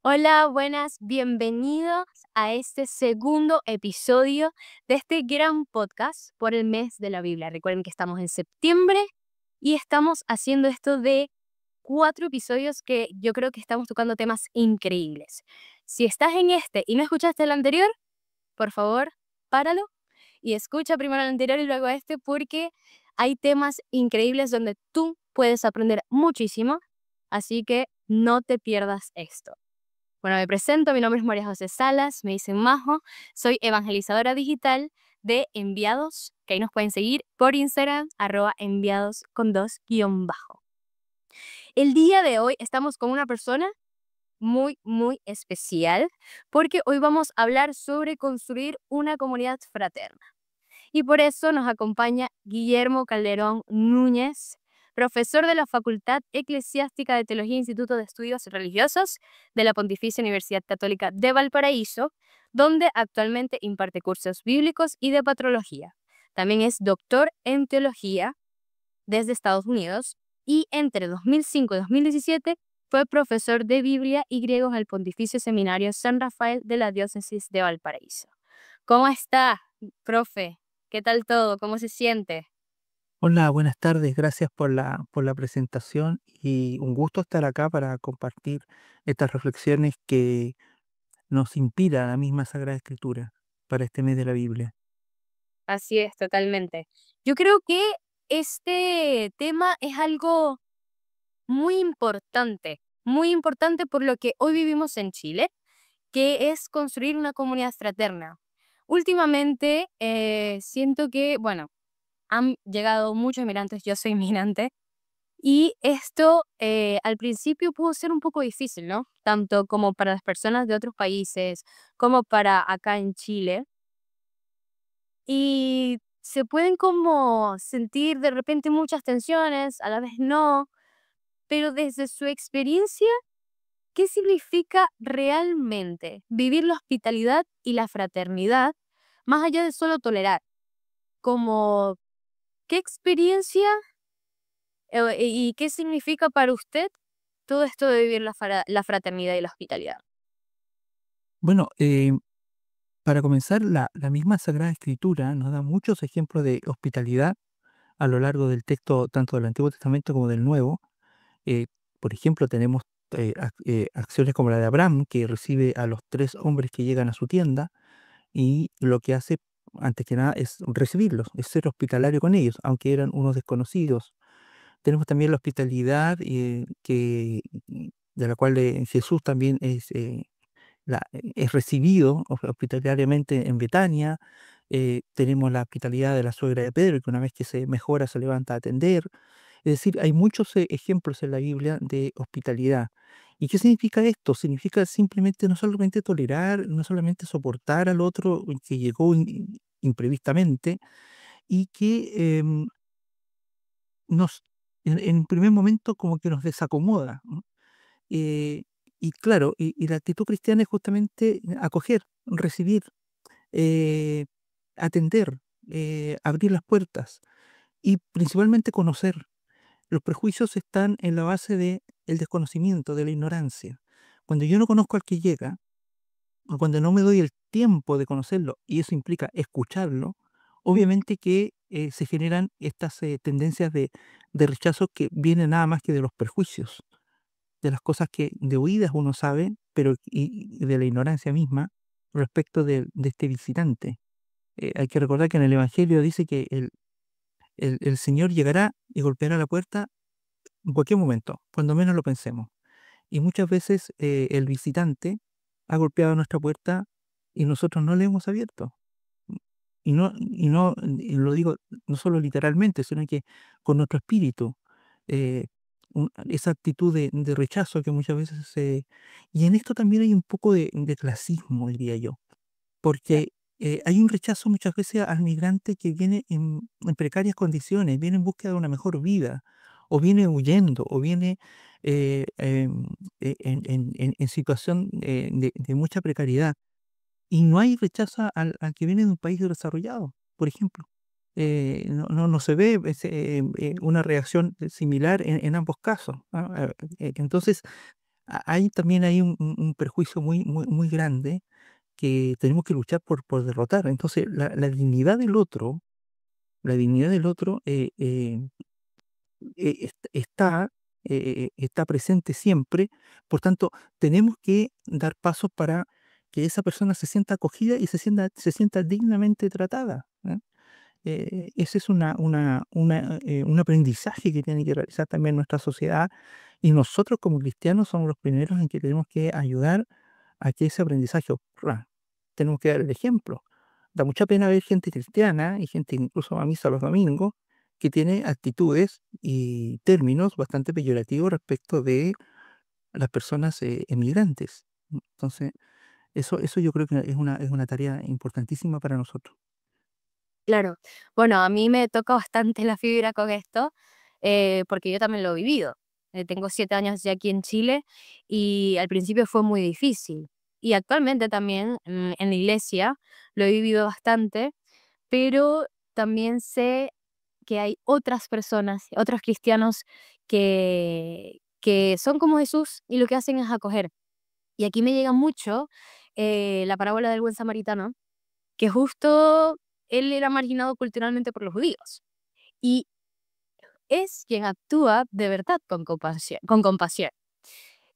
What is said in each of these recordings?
Hola, buenas, bienvenidos a este segundo episodio de este gran podcast por el mes de la Biblia. Recuerden que estamos en septiembre y estamos haciendo esto de 4 episodios que yo creo que estamos tocando temas increíbles. Si estás en este y no escuchaste el anterior, por favor, páralo y escucha primero el anterior y luego este porque hay temas increíbles donde tú puedes aprender muchísimo, así que no te pierdas esto. Bueno, me presento, mi nombre es María José Salas, me dicen Majo, soy evangelizadora digital de Enviados, que ahí nos pueden seguir por Instagram, @enviados con dos guión bajo. El día de hoy estamos con una persona muy especial porque hoy vamos a hablar sobre construir una comunidad fraterna. Y por eso nos acompaña Guillermo Calderón Núñez, profesor de la Facultad Eclesiástica de Teología e Instituto de Estudios Religiosos de la Pontificia Universidad Católica de Valparaíso, donde actualmente imparte cursos bíblicos y de patrología. También es doctor en teología desde Estados Unidos y entre 2005 y 2017 fue profesor de Biblia y griego en el Pontificio Seminario San Rafael de la Diócesis de Valparaíso. ¿Cómo está, profe? ¿Qué tal todo? ¿Cómo se siente? Hola, buenas tardes. Gracias por la presentación y un gusto estar acá para compartir estas reflexiones que nos inspira la misma Sagrada Escritura para este mes de la Biblia. Así es, totalmente. Yo creo que este tema es algo muy importante por lo que hoy vivimos en Chile, que es construir una comunidad fraterna. Últimamente siento que, bueno, han llegado muchos inmigrantes, yo soy inmigrante, y esto al principio pudo ser un poco difícil, ¿no? Tanto como para las personas de otros países, como para acá en Chile. Y se pueden como sentir de repente muchas tensiones, a la vez no, pero desde su experiencia, ¿qué significa realmente vivir la hospitalidad y la fraternidad más allá de solo tolerar? Como, ¿qué experiencia y qué significa para usted todo esto de vivir la fraternidad y la hospitalidad? Bueno, para comenzar, la misma Sagrada Escritura nos da muchos ejemplos de hospitalidad a lo largo del texto, tanto del Antiguo Testamento como del Nuevo. Eh, por ejemplo, tenemos acciones como la de Abraham, que recibe a los tres hombres que llegan a su tienda y lo que hace, antes que nada, es recibirlos, es ser hospitalario con ellos, aunque eran unos desconocidos. Tenemos también la hospitalidad de la cual Jesús también es recibido hospitalariamente en Betania. Tenemos la hospitalidad de la suegra de Pedro, que una vez que se mejora se levanta a atender. Es decir, hay muchos ejemplos en la Biblia de hospitalidad. ¿Y qué significa esto? Significa simplemente no solamente tolerar, no solamente soportar al otro que llegó imprevistamente y que nos, en primer momento, como que nos desacomoda, ¿no? Eh, y claro, y la actitud cristiana es justamente acoger, recibir, eh, atender, abrir las puertas y principalmente conocer. Los prejuicios están en la base del desconocimiento, de la ignorancia. Cuando yo no conozco al que llega, o cuando no me doy el tiempo de conocerlo, y eso implica escucharlo, obviamente que se generan estas tendencias de rechazo que vienen nada más que de los prejuicios, de las cosas que de oídas uno sabe, pero y de la ignorancia misma respecto de este visitante. Hay que recordar que en el Evangelio dice que el Señor llegará y golpeará la puerta en cualquier momento, cuando menos lo pensemos. Y muchas veces el visitante ha golpeado nuestra puerta y nosotros no le hemos abierto. Y lo digo no solo literalmente, sino que con nuestro espíritu. eh, Esa actitud de rechazo que muchas veces se... Y en esto también hay un poco de clasismo, diría yo, Sí, porque hay un rechazo muchas veces al migrante que viene en precarias condiciones, viene en búsqueda de una mejor vida, o viene huyendo, o viene en situación de mucha precariedad. Y no hay rechazo al que viene de un país desarrollado, por ejemplo. No se ve una reacción similar en ambos casos, ¿no? Entonces, hay también hay un prejuicio muy grande que tenemos que luchar por derrotar. Entonces, la dignidad del otro, la dignidad del otro está presente siempre. Por tanto, tenemos que dar pasos para que esa persona se sienta acogida y se sienta dignamente tratada. Ese es un aprendizaje que tiene que realizar también nuestra sociedad, y nosotros como cristianos somos los primeros en que tenemos que ayudar a que ese aprendizaje ocurra. Tenemos que dar el ejemplo. Da mucha pena ver gente cristiana y gente que incluso va a misa los domingos que tiene actitudes y términos bastante peyorativos respecto de las personas emigrantes. Entonces, eso yo creo que es una tarea importantísima para nosotros. Claro. Bueno, a mí me toca bastante la fibra con esto, porque yo también lo he vivido. Tengo 7 años ya aquí en Chile y al principio fue muy difícil. Y actualmente también en la iglesia lo he vivido bastante, pero también sé que hay otras personas, otros cristianos que son como Jesús y lo que hacen es acoger. Y aquí me llega mucho la parábola del buen samaritano, que justo él era marginado culturalmente por los judíos y es quien actúa de verdad con compasión, con compasión.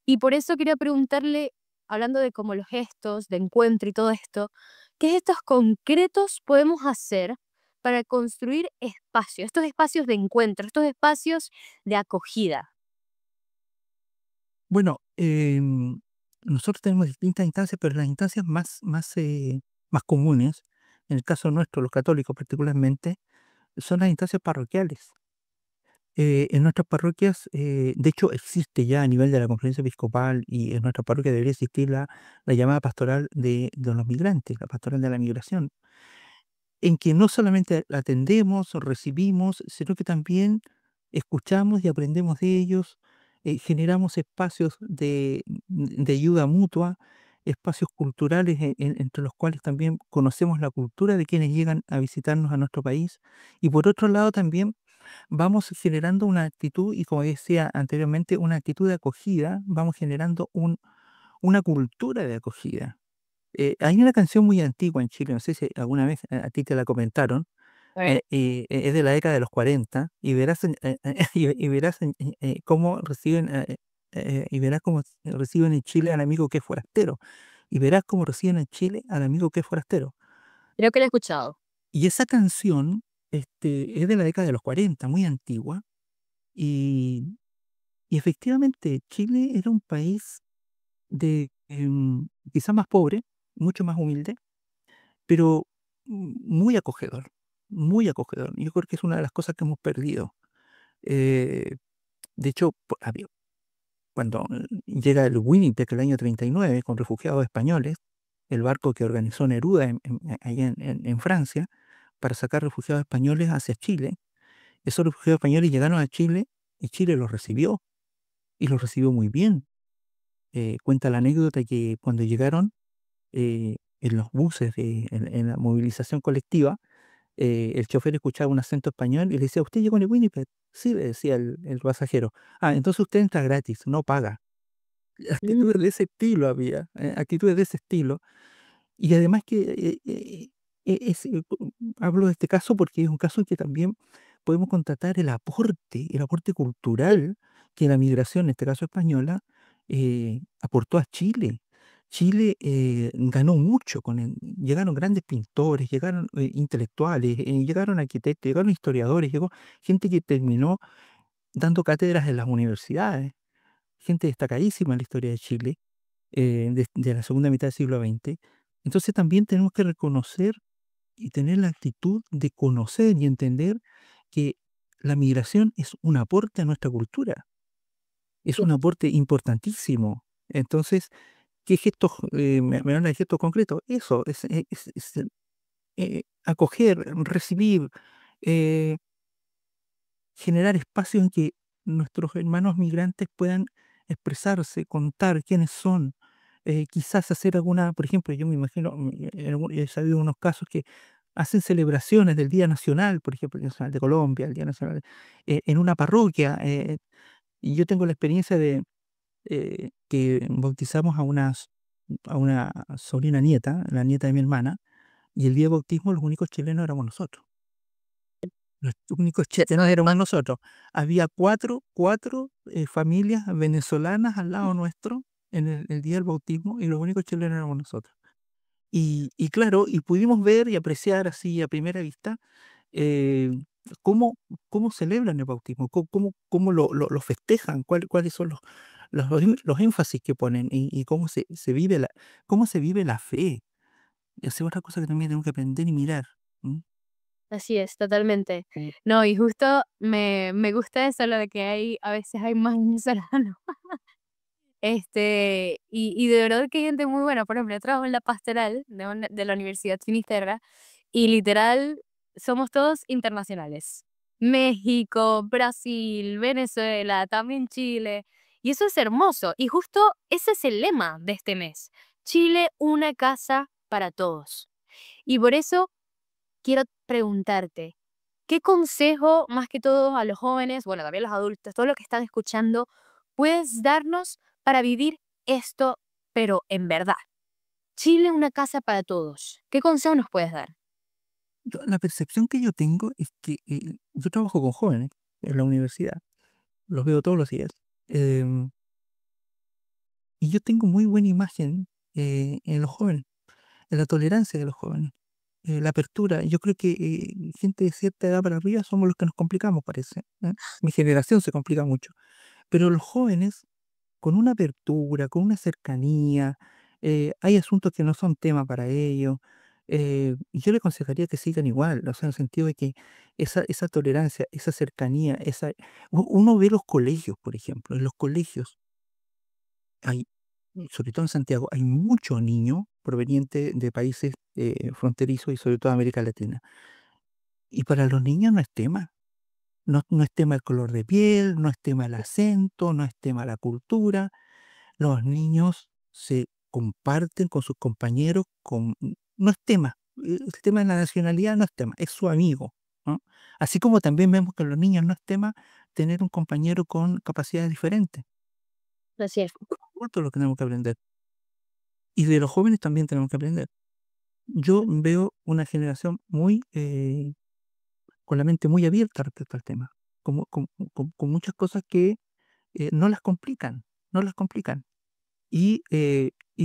Y por eso quería preguntarle, hablando de como los gestos de encuentro y todo esto, ¿qué gestos concretos podemos hacer para construir espacios, estos espacios de encuentro, estos espacios de acogida? Bueno, nosotros tenemos distintas instancias, pero las instancias más comunes, en el caso nuestro, los católicos particularmente, son las instancias parroquiales. En nuestras parroquias, de hecho, existe ya a nivel de la conferencia episcopal, y en nuestra parroquia debería existir la llamada pastoral de los migrantes, la pastoral de la migración, en que no solamente atendemos o recibimos, sino que también escuchamos y aprendemos de ellos, generamos espacios de ayuda mutua, espacios culturales entre los cuales también conocemos la cultura de quienes llegan a visitarnos a nuestro país, y por otro lado también vamos generando una actitud, y como decía anteriormente, una actitud de acogida, vamos generando una cultura de acogida. Hay una canción muy antigua en Chile, no sé si alguna vez a ti te la comentaron, A ver. es de la década de los 40, y verás, y verás cómo reciben, y verás cómo reciben en Chile al amigo que es forastero, y verás cómo reciben en Chile al amigo que es forastero. Creo que lo he escuchado. Y esa canción es de la década de los 40, muy antigua, y, y efectivamente Chile era un país quizá más pobre, mucho más humilde, pero muy acogedor, muy acogedor. Yo creo que es una de las cosas que hemos perdido. Eh, de hecho, cuando llega el Winnipeg el año 39 con refugiados españoles, el barco que organizó Neruda allá en Francia para sacar refugiados españoles hacia Chile, esos refugiados españoles llegaron a Chile y Chile los recibió, y los recibió muy bien. Cuenta la anécdota que cuando llegaron en los buses, en la movilización colectiva, el chofer escuchaba un acento español y le decía: ¿usted llegó en el Winnipeg? Sí, le decía el pasajero. Ah, entonces usted entra gratis, no paga. Mm. Actitudes de ese estilo había, actitudes de ese estilo. Y además que hablo de este caso porque es un caso en que también podemos constatar el aporte cultural que la migración, en este caso española, aportó a Chile. Chile ganó mucho llegaron grandes pintores, llegaron intelectuales, llegaron arquitectos, llegaron historiadores, llegó gente que terminó dando cátedras en las universidades, gente destacadísima en la historia de Chile, de la segunda mitad del siglo XX. Entonces también tenemos que reconocer y tener la actitud de conocer y entender que la migración es un aporte a nuestra cultura, es Sí. un aporte importantísimo. Entonces, ¿qué gestos, me hablan de gestos concretos? Eso, acoger, recibir, eh, generar espacios en que nuestros hermanos migrantes puedan expresarse, contar quiénes son, quizás hacer por ejemplo, yo me imagino, he sabido unos casos que hacen celebraciones del Día Nacional, por ejemplo, el Día Nacional de Colombia, el Día Nacional, en una parroquia, y yo tengo la experiencia que bautizamos a una sobrina nieta, la nieta de mi hermana, y el día de bautismo los únicos chilenos éramos nosotros. Los únicos chilenos éramos nosotros. Había cuatro familias venezolanas al lado nuestro en el día del bautismo y los únicos chilenos éramos nosotros. Y claro, y pudimos ver y apreciar así a primera vista eh, cómo, cómo celebran el bautismo, cómo lo festejan, cuáles son los énfasis que ponen y cómo cómo se vive la fe. Esa es otra cosa que también tenemos que aprender y mirar. ¿M? Así es, totalmente. No, y justo me gusta eso, lo de que a veces hay más venezolanos. Y de verdad que hay gente muy buena. Por ejemplo, yo trabajo en la pastoral de la Universidad Finisterra y literal somos todos internacionales. México, Brasil, Venezuela, también Chile. Y eso es hermoso. Y justo ese es el lema de este mes. Chile, una casa para todos. Y por eso quiero preguntarte, ¿qué consejo, más que todo a los jóvenes, bueno, también a los adultos, todos los que están escuchando, puedes darnos para vivir esto, pero en verdad? Chile, una casa para todos. ¿Qué consejo nos puedes dar? La percepción que yo tengo es que yo trabajo con jóvenes en la universidad, los veo todos los días, em, y yo tengo muy buena imagen en los jóvenes, en la tolerancia de los jóvenes, la apertura. Yo creo que gente de cierta edad para arriba somos los que nos complicamos, parece. Mi generación se complica mucho, pero los jóvenes con una apertura, con una cercanía, hay asuntos que no son tema para ellos. Y yo le aconsejaría que sigan igual, o sea, en el sentido de que esa tolerancia, esa cercanía, uno ve los colegios, por ejemplo, en los colegios hay, sobre todo en Santiago, hay muchos niños provenientes de países fronterizos y sobre todo de América Latina. Y para los niños no es tema. No es tema el color de piel, no es tema el acento, no es tema la cultura. Los niños se comparten con sus compañeros, no es tema. El tema de la nacionalidad no es tema, es su amigo, ¿no? Así como también vemos que los niños no es tema tener un compañero con capacidades diferentes. Así es. Esto es lo que tenemos que aprender. Y de los jóvenes también tenemos que aprender. Yo veo una generación con la mente muy abierta respecto al tema, con muchas cosas que no las complican, no las complican. Y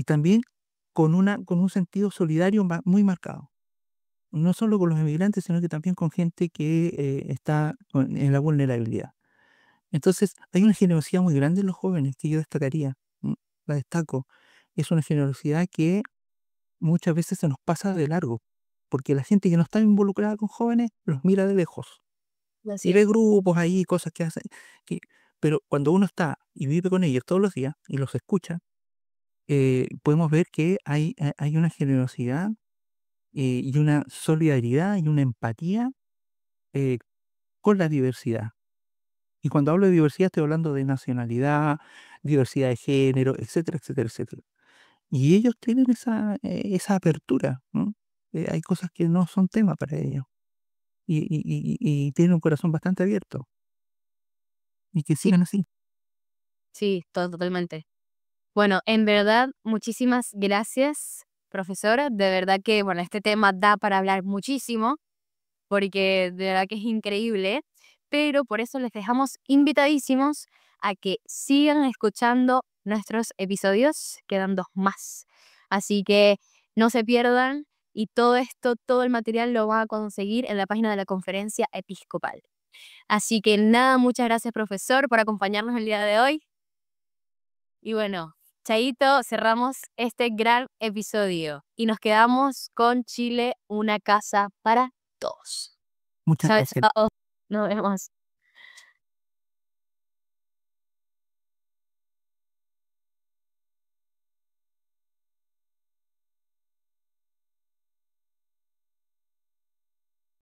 también con un sentido solidario muy marcado. No solo con los inmigrantes, sino que también con gente que está en la vulnerabilidad. Entonces, hay una generosidad muy grande en los jóvenes que yo destacaría. ¿M? La destaco. Es una generosidad que muchas veces se nos pasa de largo, porque la gente que no está involucrada con jóvenes los mira de lejos Así y ve es. grupos ahí, cosas que hacen. que- pero cuando uno está y vive con ellos todos los días y los escucha, podemos ver que hay una generosidad y una solidaridad y una empatía eh, con la diversidad. Y cuando hablo de diversidad estoy hablando de nacionalidad, diversidad de género, etcétera, etcétera, etcétera. Y ellos tienen esa apertura, ¿no? Hay cosas que no son tema para ellos y tienen un corazón bastante abierto y que Sí, sigan así. sí, totalmente. Bueno, en verdad, muchísimas gracias, profesora. De verdad que, bueno, este tema da para hablar muchísimo, porque de verdad que es increíble, pero por eso les dejamos invitadísimos a que sigan escuchando nuestros episodios, quedan 2 más. Así que no se pierdan y todo esto, todo el material lo van a conseguir en la página de la Conferencia Episcopal. Así que nada, muchas gracias, profesor, por acompañarnos el día de hoy. Y bueno, chaito, cerramos este gran episodio y nos quedamos con Chile, una casa para todos. Muchas Chao, gracias. chao. Nos vemos.